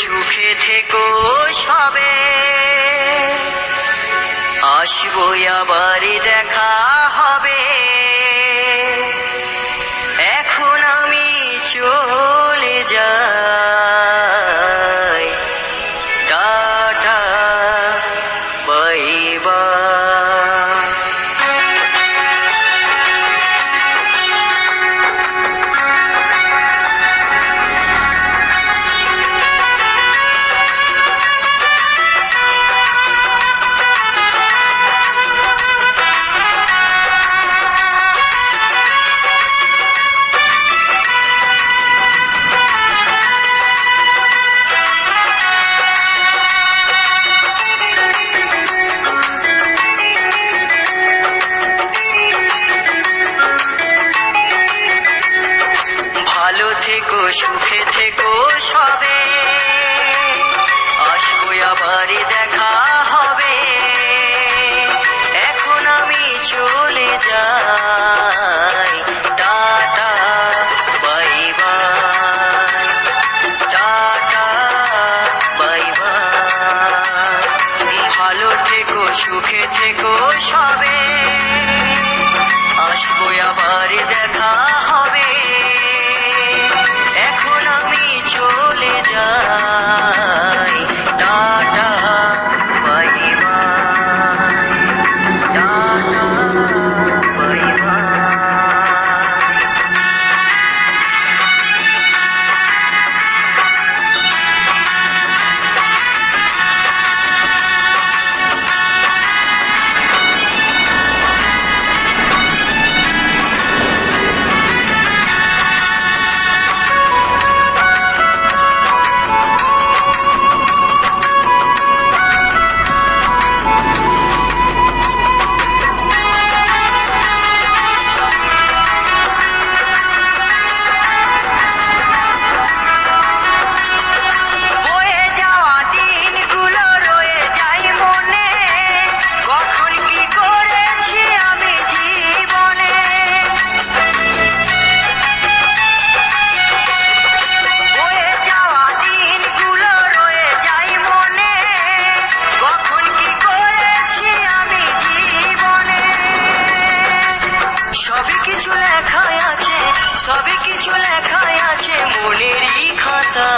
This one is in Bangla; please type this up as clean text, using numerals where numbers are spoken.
সুখে থেকো সবে, আসবো আবার দেখা হবে। এখন আমি চলে যাই, টাটা বাই বাই। ভালো থেকো সুখে থেকো সবে, আসবো আবার দেখা হবে। এখন আমি চলে যাই, tata bye bye, tata bye bye. ভালো থেকো সুখে থেকো সবে, আসবো আবার দেখা হবে। এখন আমি চলে যাই, tata bye bye, tata bye bye. সবই কিছু লেখাই আছে মনেরই খাতা।